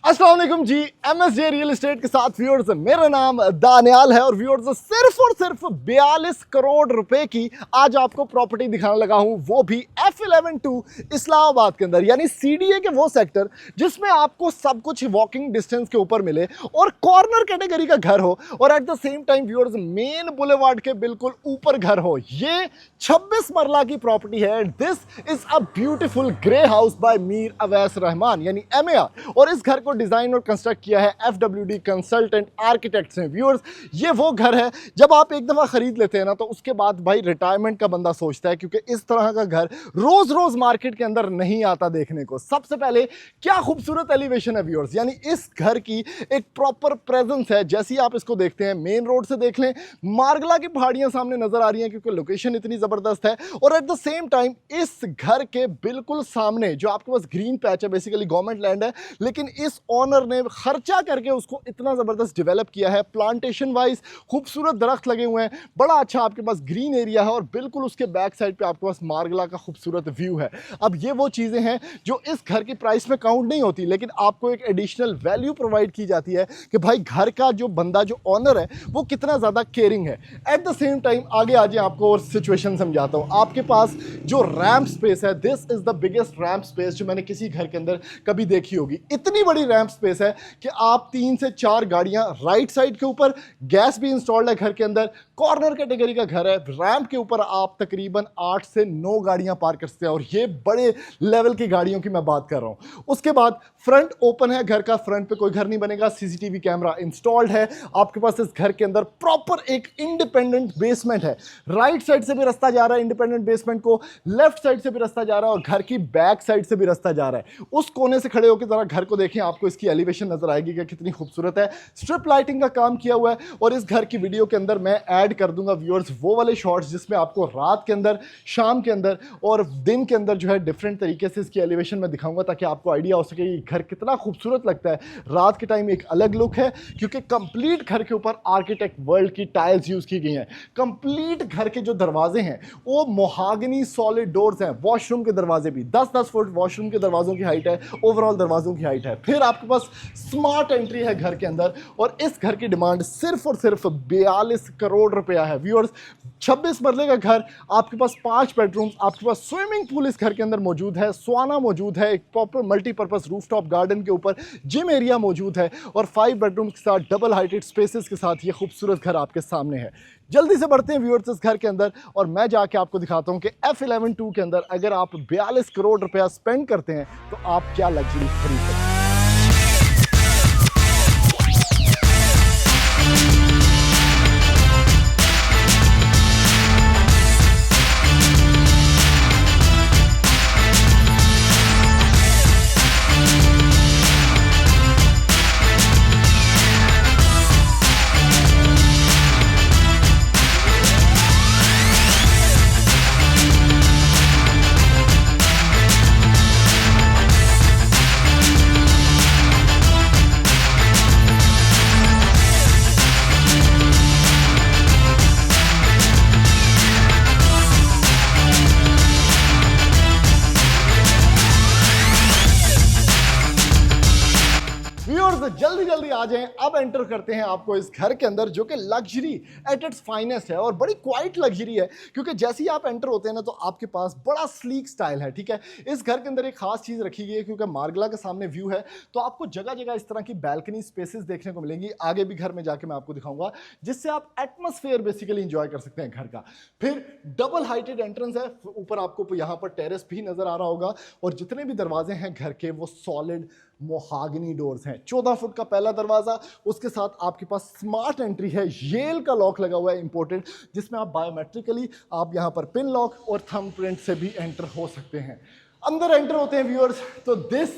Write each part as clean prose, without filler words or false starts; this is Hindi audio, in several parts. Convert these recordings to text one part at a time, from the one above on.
अस्सलाम वालेकुम जी। एमएसजे रियल एस्टेट के साथ व्यूअर्स, मेरा नाम दानियाल है और व्यूअर्स सिर्फ 42 करोड़ रुपए की आज आपको प्रॉपर्टी दिखाने लगा हूं, वो भी F11-2 इस्लामाबाद के अंदर, यानी सीडीए के वो सेक्टर जिसमें आपको सब कुछ वॉकिंग डिस्टेंस के ऊपर मिले और कॉर्नर कैटेगरी का घर हो और at the same time viewers main boulevard के बिल्कुल ऊपर घर हो। ये 26 मरला की प्रॉपर्टी है। This is a beautiful grey house by Mir Awais Rahman यानी MAR, और इस घर को डिजाइन और कंस्ट्रक्ट किया है FWD कंसल्टेंट आर्किटेक्ट्स ने। व्यूअर्स, ये वो घर है जब आप एक दफा खरीद लेते हैं ना तो उसके बाद भाई रिटायरमेंट का बंदा सोचता है, क्योंकि इस तरह का घर रोज रोज मार्केट के अंदर नहीं आता देखने को। सबसे पहले क्या खूबसूरत एलिवेशन है व्यूअर्स, यानी इस घर की एक प्रॉपर प्रेजेंस है। जैसे ही आप इसको देखते हैं, मेन रोड से देख लें, मारगला की पहाड़ियां सामने नजर आ रही हैं क्योंकि लोकेशन इतनी जबरदस्त है, और एट द सेम टाइम इस घर के बिल्कुल सामने जो आपके पास ग्रीन पैच है, बेसिकली गवर्नमेंट लैंड है, लेकिन इस ऑनर ने खर्चा करके उसको इतना जबरदस्त डेवलप किया है। प्लांटेशन वाइज खूबसूरत दरख्त लगे हुए हैं, बड़ा अच्छा आपके पास ग्रीन एरिया है, और बिल्कुल उसके बैक साइड पे आपके पास मारगला का खूबसूरत व्यू है। अब ये वो चीजें हैं जो इस घर की प्राइस में काउंट नहीं होती, लेकिन आपको एक एडिशनल वैल्यू प्रोवाइड की जाती है कि भाई घर का जो बंदा, जो ऑनर है, वो कितना ज्यादा केयरिंग है। एट द सेम टाइम आगे आ जाए, आपको और सिचुएशन समझाता हूं। आपके पास जो रैम्प स्पेस है, this is the biggest ramp space जो मैंने किसी घर के अंदर कभी देखी होगी। इतनी बड़ी रैम्प स्पेस है कि आप 3 से 4 गाड़ियां राइट साइड के ऊपर, गैस भी इंस्टॉल्ड है घर के अंदर, कॉर्नर कैटेगरी का घर है, रैम्प के ऊपर आप तकरीबन 8 से 9 गाड़ियां पार्क कर सकते हैं, और ये बड़े लेवल की गाड़ियों की मैं बात कर रहा हूं। उसके बाद फ्रंट ओपन है घर का, फ्रंट पे कोई घर नहीं बनेगा, CCTV कैमरा इंस्टॉल्ड है। आपके पास इस घर के अंदर प्रॉपर एक इंडिपेंडेंट बेसमेंट है। राइट साइड से भी रास्ता जा रहा है इंडिपेंडेंट बेसमेंट को, लेफ्ट साइड से भी रास्ता जा रहा है, और घर की बैक साइड से भी रास्ता जा रहा है। उस कोने से खड़े होकर जरा घर को देखें, आपको इसकी एलिवेशन नजर आएगी कि कितनी खूबसूरत है। स्ट्रिप लाइटिंग का काम किया हुआ है, और इस घर की वीडियो के अंदर मैं ऐड कर दूंगा व्यूअर्स वो वाले शॉट्स जिसमें आपको रात के अंदर, शाम के अंदर और दिन के अंदर जो है डिफरेंट तरीके से इसकी एलिवेशन में दिखाऊंगा, ताकि आपको आइडिया हो सके ये घर कितना खूबसूरत लगता है। रात के टाइम एक अलग लुक है, क्योंकि कंप्लीट घर के ऊपर आर्किटेक्ट वर्ल्ड की टाइल्स यूज की गई हैं। कंप्लीट घर के जो दरवाजे हैं वो मोहागनी सॉलिड डोर्स हैं। वॉशरूम के दरवाजे भी 10-10 फुट वॉशरूम के दरवाजों की हाइट है, ओवरऑल दरवाजों की हाइट है। फिर आपके पास स्मार्ट एंट्री है घर के अंदर, और इस घर की डिमांड सिर्फ और सिर्फ 42 करोड़ रुपया है व्यूअर्स। 26 मरले का घर, आपके पास 5 बेडरूम्स, आपके पास स्विमिंग पूल इस घर के अंदर मौजूद है, स्वाना मौजूद है, एक प्रॉपर मल्टीपर्पज रूफटॉप गार्डन के ऊपर जिम एरिया मौजूद है, और 5 बेडरूम्स के साथ डबल हाइटेड स्पेसेस के साथ ये खूबसूरत घर आपके सामने है। जल्दी से बढ़ते हैं व्यूअर्स इस घर के अंदर, और मैं जाके आपको दिखाता हूं कि F11-2 के अंदर अगर आप 42 करोड़ रुपया स्पेंड करते हैं तो आप क्या लग्जरी खरीद सकते हैं। जल्दी जल्दी आ जाएं। अब एंटर करते हैं आपको इस घर के अंदर, जो कि लग्जरी एट इट्स फाइनेस्ट है, और बड़ी क्वाइट लग्जरी है, क्योंकि जैसे ही आप एंटर होते हैं ना तो आपके पास बड़ा स्लीक स्टाइल है। ठीक है, इस घर के अंदर एक खास चीज रखी गई है, क्योंकि मारगला के सामने व्यू है, तो आपको जगह जगह इस तरह की बैल्कनी स्पेसेस देखने को मिलेंगी। आगे भी घर में जाके मैं आपको दिखाऊंगा, जिससे आप एटमॉस्फेयर बेसिकली एंजॉय कर सकते हैं घर का। फिर डबल हाइटेड एंट्रेंस है, ऊपर आपको यहाँ पर टेरेस भी नजर आ रहा होगा, और जितने भी दरवाजे हैं घर के वो सॉलिड मोहागनी डोर्स हैं। 14 फुट का पहला दरवाजा, उसके साथ आपके पास स्मार्ट एंट्री है, येल का लॉक लगा हुआ है इंपोर्टेड, जिसमें आप बायोमेट्रिकली आप यहां पर पिन लॉक और थंबप्रिंट से भी एंटर हो सकते हैं। अंदर एंटर होते हैं व्यूअर्स, तो this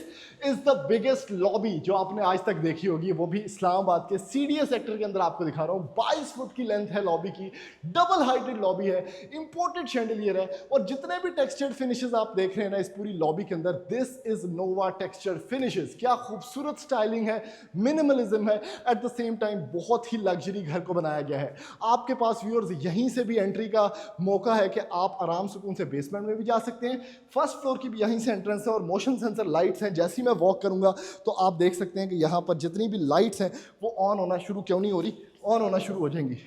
is the biggest lobby जो आपने आज तक देखी होगी, वो भी इस्लामाबाद के सीडीए सेक्टर के अंदर आपको दिखा रहा हूं। 22 फुट की लेंथ है लॉबी की, डबल हाइटेड लॉबी है, इंपोर्टेड शैंडलियर है, और जितने भी टेक्सचर्ड फिनिशेस आप देख रहे हैं ना इस पूरी लॉबी के अंदर, this is Nova textured finishes. क्या खूबसूरत स्टाइलिंग है, मिनिमलिज्म है, एट द सेम टाइम बहुत ही लग्जरी घर को बनाया गया है। आपके पास व्यूअर्स यहीं से भी एंट्री का मौका है कि आप आराम सुकून से बेसमेंट में भी जा सकते हैं। फर्स्ट फ्लोर की भी यहीं से एंट्रेंस है, और मोशन सेंसर लाइट्स हैं। जैसी मैं वॉक करूंगा तो आप देख सकते हैं कि यहाँ पर जितनी भी लाइट्स हैं वो ऑन होना शुरू क्यों नहीं हो रही, ऑन होना शुरू हो जाएंगी।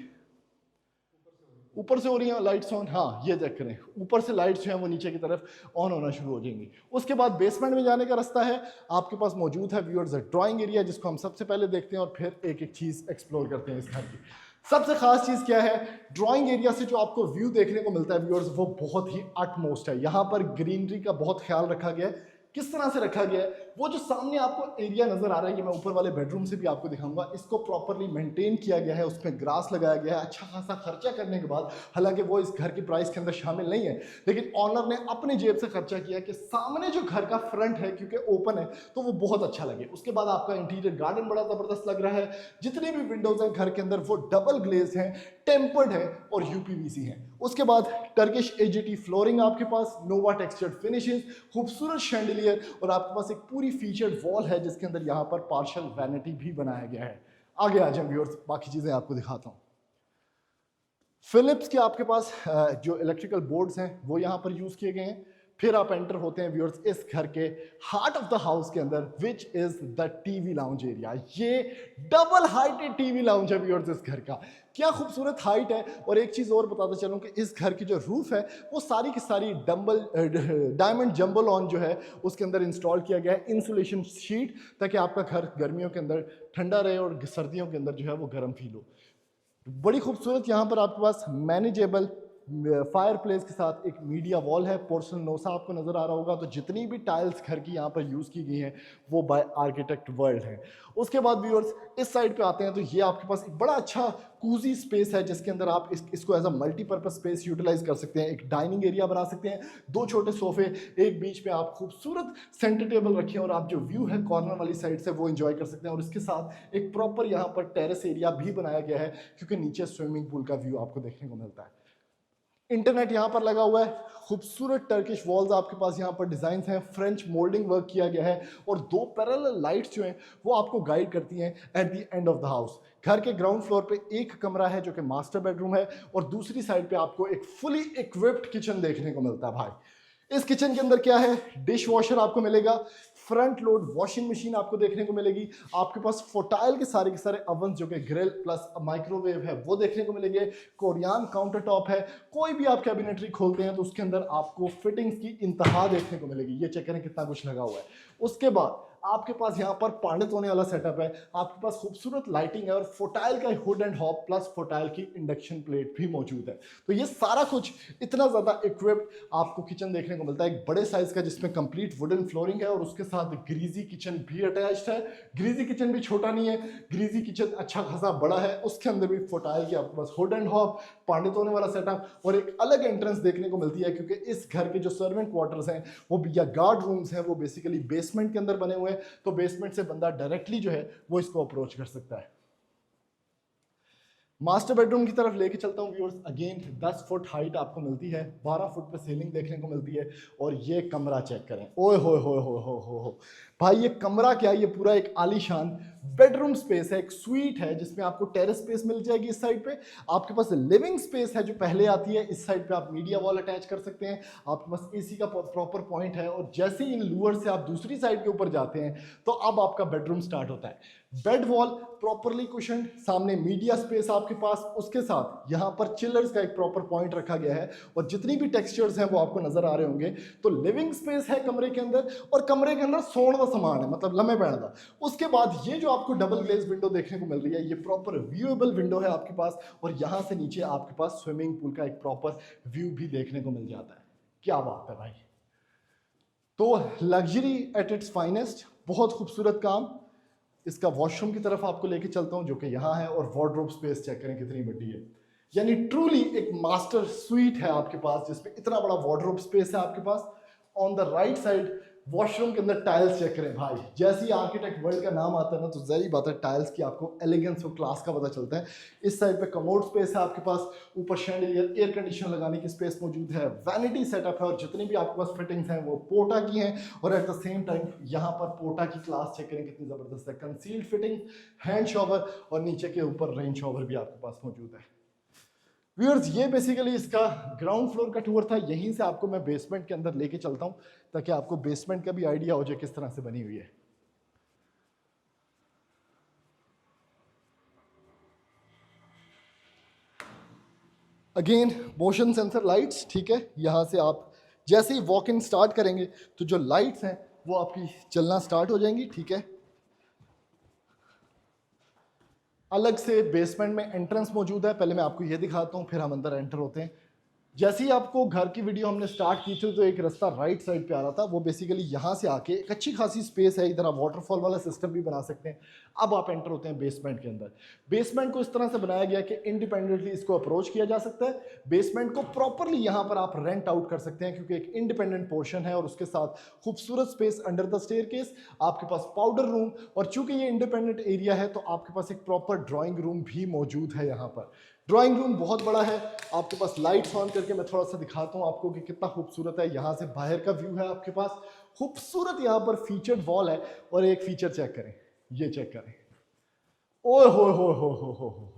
ऊपर से हो रही हैं लाइट्स ऑन, हाँ ये देख करें, ऊपर से लाइट्स जो हैं वो नीचे की तरफ ऑन होना शुरू हो जाएंगी। उसके बाद बेसमेंट में जाने का रास्ता है आपके पास मौजूद है व्यूअर्स ड्राइंग एरिया, जिसको हम सबसे पहले देखते हैं और फिर एक एक चीज़ एक्सप्लोर करते हैं इस घर की। सबसे खास चीज़ क्या है, ड्राइंग एरिया से जो आपको व्यू देखने को मिलता है व्यूअर्स वो बहुत ही अटमोस्ट है। यहाँ पर ग्रीनरी का बहुत ख्याल रखा गया है। किस तरह से रखा गया है, वो जो सामने आपको एरिया नजर आ रहा है, ये मैं ऊपर वाले बेडरूम से भी आपको दिखाऊंगा, इसको प्रॉपर्ली मेंटेन किया गया है, उसमें ग्रास लगाया गया है। अच्छा खासा खर्चा करने के बाद, हालांकि वो इस घर की प्राइस के अंदर शामिल नहीं है, लेकिन ऑनर ने अपनी जेब से खर्चा किया कि सामने जो घर का फ्रंट है क्योंकि ओपन है तो वो बहुत अच्छा लगे। उसके बाद आपका इंटीरियर गार्डन बड़ा जबरदस्त लग रहा है। जितने भी विंडोज हैं घर के अंदर वो डबल ग्लेज हैं, टेम्पर्ड है और यूपीवीसी है। उसके बाद टर्किश एजीटी फ्लोरिंग आपके पास, नोवा टेक्सचर्ड फिनिशेस, खूबसूरत शैंडिलियर और आपके पास एक पूरी फीचर्ड वॉल है जिसके अंदर यहाँ पर पार्शियल वैनिटी भी बनाया गया है। आगे आ जाए व्यूअर्स, बाकी चीजें आपको दिखाता हूँ। फिलिप्स के आपके पास जो इलेक्ट्रिकल बोर्ड्स हैं वो यहाँ पर यूज किए गए हैं। फिर आप एंटर होते हैं व्यूअर्स इस घर के हार्ट ऑफ द हाउस के अंदर, which is the TV lounge area. ये डबल हाइटेड टीवी लाउंज है व्यूअर्स इस घर का। क्या खूबसूरत हाइट है। और एक चीज और बताता चलूं कि इस घर की जो रूफ है वो सारी की सारी डायमंड जंबल ऑन जो है उसके अंदर इंस्टॉल किया गया है इंसुलेशन शीट, ताकि आपका घर गर्मियों के अंदर ठंडा रहे और सर्दियों के अंदर जो है वो गर्म फील हो। बड़ी खूबसूरत यहाँ पर आपके पास मैनेजेबल फायर प्लेस के साथ एक मीडिया वॉल है, पोर्सलन नोसा आपको नजर आ रहा होगा। तो जितनी भी टाइल्स घर की यहाँ पर यूज की गई हैं वो बाय आर्किटेक्ट वर्ल्ड है। उसके बाद व्यूअर्स इस साइड पे आते हैं तो ये आपके पास एक बड़ा अच्छा कूजी स्पेस है जिसके अंदर आप इसको as a multipurpose space utilise कर सकते हैं। एक डाइनिंग एरिया बना सकते हैं, दो छोटे सोफे, एक बीच में आप खूबसूरत सेंटर टेबल रखें और आप जो व्यू है कॉर्नर वाली साइड से वो एंजॉय कर सकते हैं। और इसके साथ एक प्रॉपर यहाँ पर टेरेस एरिया भी बनाया गया है क्योंकि नीचे स्विमिंग पूल का व्यू आपको देखने को मिलता है। इंटरनेट यहाँ पर लगा हुआ है, खूबसूरत टर्किश वॉल्स आपके पास यहाँ पर डिजाइन हैं, फ्रेंच मोल्डिंग वर्क किया गया है और दो पैरेलल लाइट्स जो हैं वो आपको गाइड करती हैं at the end of the house. घर के ग्राउंड फ्लोर पे एक कमरा है जो कि मास्टर बेडरूम है और दूसरी साइड पे आपको एक फुली इक्विप्ड किचन देखने को मिलता है। भाई इस किचन के अंदर क्या है, डिश वॉशर आपको मिलेगा, फ्रंट लोड वॉशिंग मशीन आपको देखने को मिलेगी, आपके पास फोटाइल के सारे अवन जो कि ग्रिल प्लस माइक्रोवेव है वो देखने को मिलेंगे, कोरियन काउंटर टॉप है। कोई भी आप कैबिनेटरी खोलते हैं तो उसके अंदर आपको फिटिंग्स की इंतहा देखने को मिलेगी। ये चेक करें कितना कुछ लगा हुआ है। उसके बाद आपके पास यहाँ पर पांडित होने वाला सेटअप है, आपके पास खूबसूरत लाइटिंग है और फोटाइल का hood and hob plus Fotile की इंडक्शन प्लेट भी मौजूद है। तो ये सारा कुछ इतना ज्यादा इक्विप्ड आपको किचन देखने को मिलता है, एक बड़े साइज का जिसमें कंप्लीट वुडन फ्लोरिंग है और उसके साथ ग्रीजी किचन भी अटैच्ड है। ग्रीजी किचन भी छोटा नहीं है, ग्रीजी किचन अच्छा खासा बड़ा है, उसके अंदर भी फोटाइल की आपके पास हुड एंड हॉब, पांडित होने वाला सेटअप और एक अलग एंट्रेंस देखने को मिलती है क्योंकि इस घर के जो सर्वेंट क्वार्टर्स हैं वो या गार्ड रूम्स हैं वो बेसिकली बेसमेंट के अंदर बने हुए हैं, तो बेसमेंट से बंदा डायरेक्टली जो है वो इसको अप्रोच कर सकता है। मास्टर बेडरूम की तरफ लेके चलता हूँ व्यूअर्स। अगेन 10 फुट हाइट आपको मिलती है, 12 फुट पे सीलिंग देखने को मिलती है और ये कमरा चेक करें, ओए हो भाई ये कमरा क्या, ये पूरा एक आलीशान बेडरूम स्पेस है, एक स्वीट है जिसमें आपको टेरेस स्पेस मिल जाएगी। इस साइड पे आपके पास लिविंग स्पेस है जो पहले आती है, इस साइड पे आप मीडिया वॉल अटैच कर सकते हैं, आपके पास एसी का प्रॉपर पॉइंट है और जैसे ही इन लूअर से आप दूसरी साइड के ऊपर जाते हैं तो अब आपका बेडरूम स्टार्ट होता है। बेड वॉल प्रॉपरली कुशन, सामने मीडिया स्पेस आपके पास, उसके साथ यहाँ पर चिलर्स का एक प्रॉपर पॉइंट रखा गया है और जितनी भी टेक्सचर्स हैं वो आपको नजर आ रहे होंगे। तो लिविंग स्पेस है कमरे के अंदर और कमरे के अंदर सोने का सामान है, मतलब लम्बे पैण का। उसके बाद ये जो आपको डबल ग्लेज विंडो देखने को मिल रही है ये प्रॉपर व्यूएबल विंडो है आपके पास और यहाँ से नीचे आपके पास स्विमिंग पूल का एक प्रॉपर व्यू भी देखने को मिल जाता है। क्या बात है भाई। तो लग्जरी एट इट्स फाइनेस्ट, बहुत खूबसूरत काम। इसका वॉशरूम की तरफ आपको लेके चलता हूं जो कि यहाँ है और वार्डरोब स्पेस चेक करें कितनी बड़ी है, यानी ट्रूली एक मास्टर स्वीट है आपके पास जिसमें इतना बड़ा वार्डरोब स्पेस है आपके पास। On the right side washroom के अंदर टाइल्स चेक करें भाई, जैसे ही आर्किटेक्ट वर्ल्ड का नाम आता है ना तो जहरी बात है टाइल्स की आपको एलिगेंस और क्लास का पता चलता है। इस साइड पे कमोड स्पेस है आपके पास, ऊपर शैंडिलियर एयर कंडीशन लगाने की स्पेस मौजूद है, वैनिटी सेटअप है और जितनी भी आपके पास फिटिंग्स हैं वो पोटा की हैं और एट द सेम टाइम यहाँ पर पोटा की क्लास चेक करें कितनी जबरदस्त है। कंसील्ड फिटिंग, हैंड शॉवर और नीचे के ऊपर रेन शॉवर भी आपके पास मौजूद है। व्यूअर्स ये बेसिकली इसका ग्राउंड फ्लोर का टूर था। यहीं से आपको मैं बेसमेंट के अंदर लेके चलता हूं ताकि आपको बेसमेंट का भी आइडिया हो जाए किस तरह से बनी हुई है। अगेन मोशन सेंसर लाइट्स, ठीक है। यहां से आप जैसे ही वॉक इन स्टार्ट करेंगे तो जो लाइट्स हैं वो आपकी चलना स्टार्ट हो जाएंगी, ठीक है। अलग से बेसमेंट में एंट्रेंस मौजूद है। पहले मैं आपको ये दिखाता हूँ, फिर हम अंदर एंटर होते हैं। जैसे ही आपको घर की वीडियो हमने स्टार्ट की थी तो एक रास्ता राइट साइड पे आ रहा था, वो बेसिकली यहाँ से आके एक अच्छी खासी स्पेस है, इधर आप वाटरफॉल वाला सिस्टम भी बना सकते हैं। अब आप एंटर होते हैं बेसमेंट के अंदर। बेसमेंट को इस तरह से बनाया गया कि इंडिपेंडेंटली इसको अप्रोच किया जा सकता है। बेसमेंट को प्रॉपरली यहाँ पर आप रेंट आउट कर सकते हैं क्योंकि एक इंडिपेंडेंट पोर्शन है और उसके साथ खूबसूरत स्पेस अंडर द स्टेयरकेस, आपके पास पाउडर रूम, और चूंकि ये इंडिपेंडेंट एरिया है तो आपके पास एक प्रॉपर ड्राइंग रूम भी मौजूद है। यहाँ पर ड्राइंग रूम बहुत बड़ा है। आपके पास लाइट्स ऑन करके मैं थोड़ा सा दिखाता हूँ आपको कि कितना खूबसूरत है। यहाँ से बाहर का व्यू है आपके पास, खूबसूरत यहाँ पर फीचर्ड वॉल है। और एक फीचर चेक करें, ये चेक करें, ओए हो,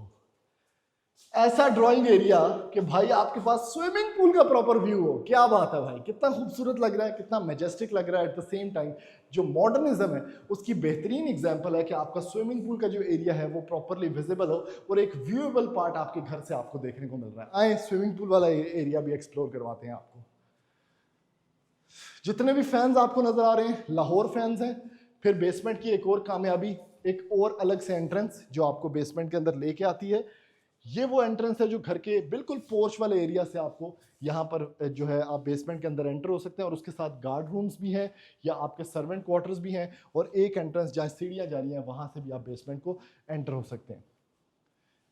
ऐसा ड्राइंग एरिया कि भाई आपके पास स्विमिंग पूल का प्रॉपर व्यू हो। क्या बात है भाई, कितना खूबसूरत लग रहा है, कितना मैजेस्टिक लग रहा है। एट द सेम टाइम जो मॉडर्निज्म है उसकी बेहतरीन एग्जांपल है कि आपका स्विमिंग पूल का जो एरिया है वो प्रॉपरली विजिबल हो और एक व्यूएबल पार्ट आपके घर से आपको देखने को मिल रहा है। आए स्विमिंग पूल वाला एरिया भी एक्सप्लोर करवाते हैं आपको। जितने भी फैंस आपको नजर आ रहे हैं लाहौर फैंस हैं। फिर बेसमेंट की एक और कामयाबी, एक और अलग से एंट्रेंस जो आपको बेसमेंट के अंदर लेके आती है। ये वो एंट्रेंस है जो घर के बिल्कुल पोर्च वाले एरिया से आपको यहाँ पर जो है आप बेसमेंट के अंदर एंटर हो सकते हैं। और उसके साथ गार्ड रूम्स भी हैं या आपके सर्वेंट क्वार्टर्स भी हैं, और एक एंट्रेंस जहाँ सीढ़ियाँ जा रही हैं वहाँ से भी आप बेसमेंट को एंटर हो सकते हैं।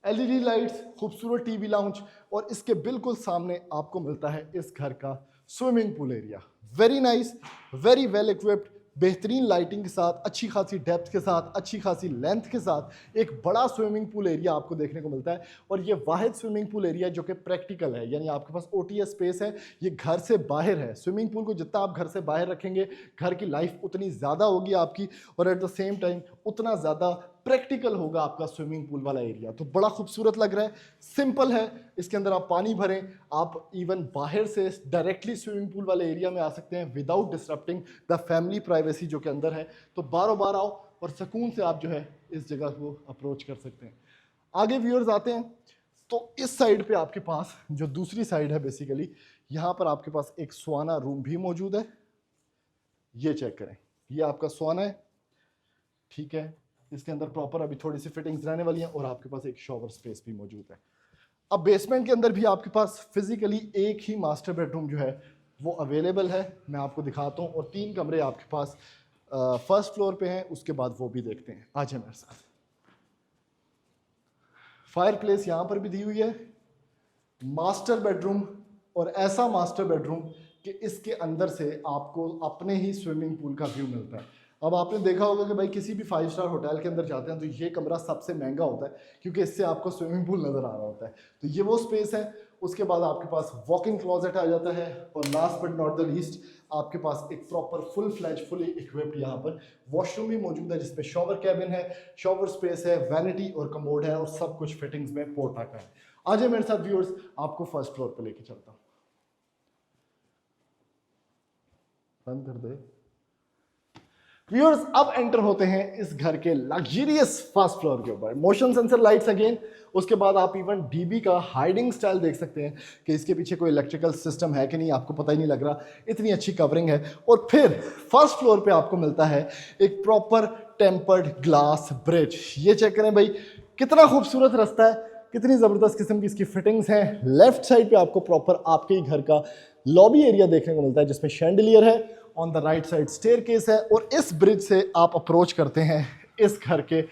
एलईडी लाइट्स, खूबसूरत टीवी लाउंज, और इसके बिल्कुल सामने आपको मिलता है इस घर का swimming pool area. Very nice, very well equipped, बेहतरीन लाइटिंग के साथ, अच्छी खासी डेप्थ के साथ, अच्छी खासी लेंथ के साथ एक बड़ा स्विमिंग पूल एरिया आपको देखने को मिलता है। और ये वाहिद स्विमिंग पूल एरिया जो कि प्रैक्टिकल है, यानी आपके पास ओटीएस स्पेस है, ये घर से बाहर है। स्विमिंग पूल को जितना आप घर से बाहर रखेंगे घर की लाइफ उतनी ज़्यादा होगी आपकी, और एट द सेम टाइम उतना ज़्यादा प्रैक्टिकल होगा आपका स्विमिंग पूल वाला एरिया। तो बड़ा खूबसूरत लग रहा है, सिंपल है। इसके अंदर आप पानी भरें, आप इवन बाहर से डायरेक्टली स्विमिंग पूल वाले एरिया में आ सकते हैं without disturbing the family privacy जो के अंदर है। तो बारों बार आओ और सुकून से आप जो है इस जगह को अप्रोच कर सकते हैं। आगे व्यूअर्स आते हैं तो इस साइड पे आपके पास जो दूसरी साइड है बेसिकली, यहाँ पर आपके पास एक सुहाना रूम भी मौजूद है। ये चेक करें, ये आपका सुहाना है, ठीक है। इसके अंदर प्रॉपर अभी थोड़ी सी फिटिंग्स रहने वाली हैं और आपके पास एक शॉवर स्पेस भी मौजूद है। अब बेसमेंट के अंदर भी आपके पास फिजिकली एक ही मास्टर बेडरूम जो है वो अवेलेबल है। मैं आपको दिखाता हूँ, और 3 कमरे आपके पास फर्स्ट फ्लोर पे हैं, उसके बाद वो भी देखते हैं। आ जाए मेरे साथ। फायर प्लेस यहाँ पर भी दी हुई है, मास्टर बेडरूम, और ऐसा मास्टर बेडरूम कि इसके अंदर से आपको अपने ही स्विमिंग पूल का व्यू मिलता है। अब आपने देखा होगा कि भाई किसी भी 5 स्टार होटल के अंदर जाते हैं तो ये कमरा सबसे महंगा होता है क्योंकि इससे आपको स्विमिंग पूल नज़र आ रहा होता है। तो ये वो स्पेस है। उसके बाद आपके पास वॉकिंग क्लोजेट आ जाता है, और last but not the least आपके पास एक proper full fledge fully equipped यहाँ पर वॉशरूम भी मौजूद है, जिसमें शॉवर कैबिन है, शॉवर स्पेस है, वैनिटी और कमोड है, और सब कुछ फिटिंग्स में पोर्टा का है। आ जाए मेरे साथ व्यूअर्स, आपको फर्स्ट फ्लोर पर लेके चलता हूँ। बंद कर दे व्यूअर्स। अब एंटर होते हैं इस घर के लग्जरियस फर्स्ट फ्लोर के ऊपर। मोशन सेंसर लाइट्स अगेन, उसके बाद आप इवन डीबी का हाइडिंग स्टाइल देख सकते हैं कि इसके पीछे कोई इलेक्ट्रिकल सिस्टम है कि नहीं, आपको पता ही नहीं लग रहा, इतनी अच्छी कवरिंग है। और फिर फर्स्ट फ्लोर पे आपको मिलता है एक प्रॉपर टेम्पर्ड ग्लास ब्रिज। ये चेक करें भाई, कितना खूबसूरत रास्ता है, कितनी ज़बरदस्त किस्म की इसकी फिटिंग्स हैं। लेफ्ट साइड पे आपको प्रॉपर आपके ही घर का लॉबी एरिया देखने को मिलता है जिसमें शैंडलियर है, on the right side staircase है, और इस ब्रिज से आप अप्रोच करते हैं इस घर के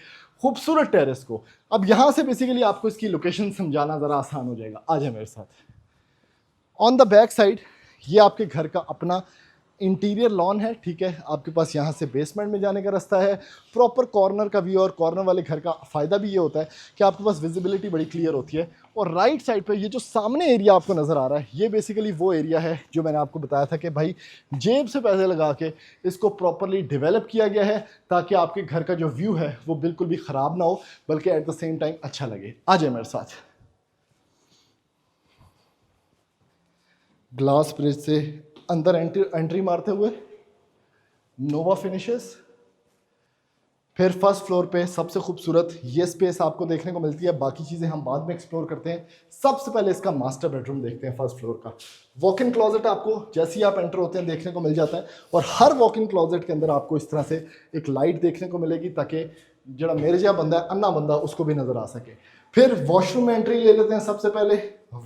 खूबसूरत टेरेस को। अब यहाँ से बेसिकली आपको इसकी लोकेशन समझाना ज़रा आसान हो जाएगा। आ जाए मेरे साथ। ऑन द बैक साइड ये आपके घर का अपना इंटीरियर लॉन है, ठीक है। आपके पास यहाँ से बेसमेंट में जाने का रास्ता है, प्रॉपर कॉर्नर का व्यू। और कॉर्नर वाले घर का फ़ायदा भी ये होता है कि आपके पास विजिबिलिटी बड़ी क्लियर होती है। और राइट साइड पे ये जो सामने एरिया आपको नज़र आ रहा है, ये बेसिकली वो एरिया है जो मैंने आपको बताया था कि भाई जेब से पैसे लगा के इसको प्रॉपरली डेवलप किया गया है ताकि आपके घर का जो व्यू है वो बिल्कुल भी ख़राब ना हो, बल्कि एट द सेम टाइम अच्छा लगे। आ जाए मेरे साथ। ग्लास ब्रिज से अंदर एंट्री मारते हुए नोवा फिनिशेस। फिर फर्स्ट फ्लोर पे सबसे खूबसूरत ये स्पेस आपको देखने को मिलती है, बाकी चीज़ें हम बाद में एक्सप्लोर करते हैं। सबसे पहले इसका मास्टर बेडरूम देखते हैं फर्स्ट फ्लोर का। वॉक इन क्लोजेट आपको जैसे ही आप एंटर होते हैं देखने को मिल जाता है, और हर वॉक इन क्लोजेट के अंदर आपको इस तरह से एक लाइट देखने को मिलेगी ताकि जरा मेरे जहाँ बंदा है, अन्ना बंदा, उसको भी नजर आ सके। फिर वॉशरूम में एंट्री ले लेते हैं। सबसे पहले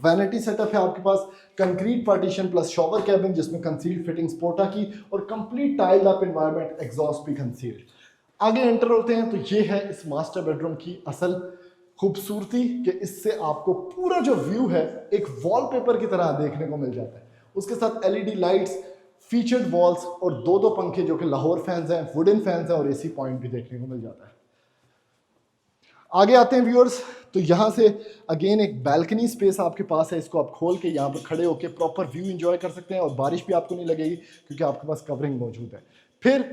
वैनिटी सेटअप है आपके पास, concrete partition plus shower cabin जिसमें कंसील्ड फिटिंग्स पोर्टा की, और complete tiled up environment, exhaust भी कंसील्ड। आगे एंटर होते हैं तो ये है इस मास्टर बेडरूम की असल खूबसूरती कि इससे आपको पूरा जो व्यू है एक वॉलपेपर की तरह देखने को मिल जाता है। उसके साथ एलईडी लाइट्स, फीचर्ड वॉल्स और दो पंखे जो कि लाहौर फैंस हैं, वुडन फैंस हैं, और एसी पॉइंट भी देखने को मिल जाता है। आगे आते हैं व्यूअर्स, तो यहाँ से अगेन एक बैल्कनी स्पेस आपके पास है। इसको आप खोल के यहाँ पर खड़े होकर प्रॉपर व्यू एंजॉय कर सकते हैं, और बारिश भी आपको नहीं लगेगी क्योंकि आपके पास कवरिंग मौजूद है। फिर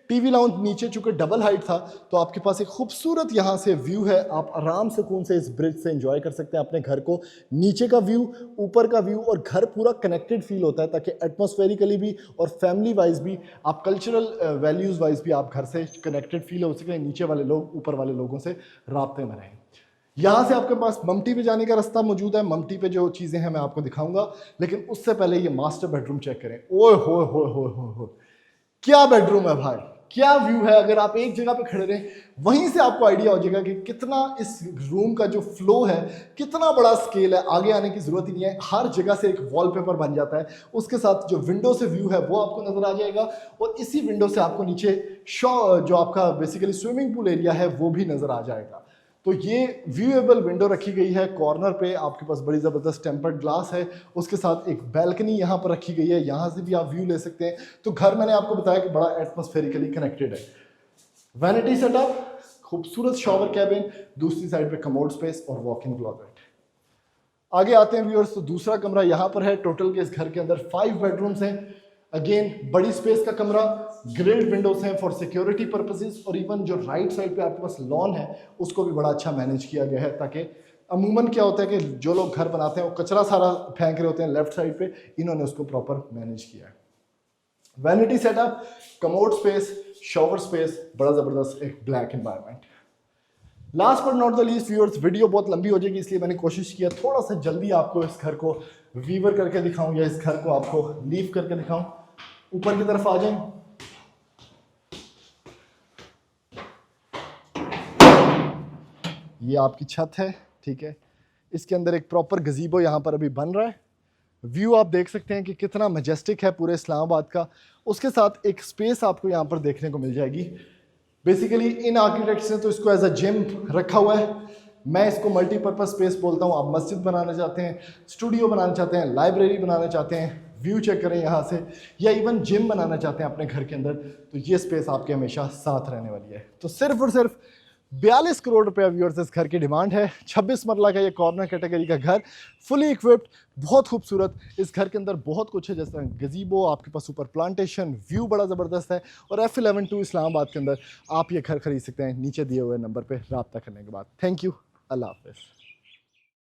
टीवी लाउंज नीचे, चूंकि डबल हाइट था तो आपके पास एक खूबसूरत यहाँ से व्यू है। आप आराम से सुकून से इस ब्रिज से एंजॉय कर सकते हैं अपने घर को। नीचे का व्यू, ऊपर का व्यू, और घर पूरा कनेक्टेड फील होता है ताकि एटमॉस्फेरिकली भी और फैमिली वाइज भी, आप कल्चरल वैल्यूज वाइज भी आप घर से कनेक्टेड फील हो सके। नीचे वाले लोग ऊपर वाले लोगों से राब्ते में रहें। यहाँ से आपके पास ममटी पे जाने का रास्ता मौजूद है। ममटी पे जो चीज़ें हैं मैं आपको दिखाऊंगा, लेकिन उससे पहले ये मास्टर बेडरूम चेक करें। ओए हो, क्या बेडरूम है भाई, क्या व्यू है। अगर आप एक जगह पे खड़े रहें वहीं से आपको आइडिया हो जाएगा कि कितना इस रूम का जो फ्लो है, कितना बड़ा स्केल है। आगे आने की जरूरत ही नहीं है, हर जगह से एक वॉलपेपर बन जाता है। उसके साथ जो विंडो से व्यू है वो आपको नजर आ जाएगा, और इसी विंडो से आपको नीचे जो आपका बेसिकली स्विमिंग पूल एरिया है वो भी नजर आ जाएगा। तो ये व्यूएबल विंडो रखी गई है कॉर्नर पे, आपके पास बड़ी ज़बरदस्त टेम्पर्ड ग्लास है। उसके साथ एक बैल्कनी यहाँ पर रखी गई है, यहाँ से भी आप व्यू ले सकते हैं। तो घर मैंने आपको बताया कि बड़ा एटमॉस्फेरिकली कनेक्टेड है। वैनिटी सेटअप, खूबसूरत शॉवर कैबिन, दूसरी साइड पे कमोड स्पेस और वॉक इन क्लोजेट। आगे आते हैं व्यूअर्स, तो दूसरा कमरा यहाँ पर है। टोटल के इस घर के अंदर 5 बेडरूम्स हैं। अगेन बड़ी स्पेस का कमरा, ग्रिल्ड विंडोज हैं फॉर सिक्योरिटी पर्पसेस, और इवन जो राइट साइड पे आपके पास लॉन है उसको भी बड़ा अच्छा मैनेज किया गया है, ताकि अमूमन क्या होता है कि जो लोग घर बनाते हैं वो कचरा सारा फेंक रहे होते हैं लेफ्ट साइड पे, इन्होंने उसको प्रॉपर मैनेज किया है। Vanity setup, commode space, shower space, बड़ा जबरदस्त एक black environment. Last but not the least viewers, video बहुत लंबी हो जाएगी इसलिए मैंने कोशिश किया थोड़ा सा जल्दी आपको इस घर को वीवर करके दिखाऊं, या इस घर को आपको लीव करके दिखाऊं। ऊपर की तरफ आ जाएं। ये आपकी छत है, ठीक है। इसके अंदर एक प्रॉपर गजीबो यहाँ पर अभी बन रहा है। व्यू आप देख सकते हैं कि कितना मजेस्टिक है पूरे इस्लामाबाद का। उसके साथ एक स्पेस आपको यहाँ पर देखने को मिल जाएगी। बेसिकली इन आर्किटेक्ट्स ने तो इसको एज अ जिम रखा हुआ है, मैं इसको मल्टीपर्पज स्पेस बोलता हूँ। आप मस्जिद बनाना चाहते हैं, स्टूडियो बनाना चाहते हैं, लाइब्रेरी बनाना चाहते हैं, व्यू चेक करें यहाँ से, या इवन जिम बनाना चाहते हैं अपने घर के अंदर, तो ये स्पेस आपके हमेशा साथ रहने वाली है। तो सिर्फ और सिर्फ 42 करोड़ रुपया व्यूअर्स इस घर की डिमांड है। 26 मरला का ये कॉर्नर कैटेगरी का घर, फुली इक्विप्ड, बहुत खूबसूरत। इस घर के अंदर बहुत कुछ है, जैसे गजीबो, आपके पास ऊपर प्लांटेशन, व्यू बड़ा ज़बरदस्त है। और F11 2 इस्लामाबाद के अंदर आप ये घर खरीद सकते हैं नीचे दिए हुए नंबर पर रब्ता करने के बाद। थैंक यू, अल्लाह हाफ़िज़।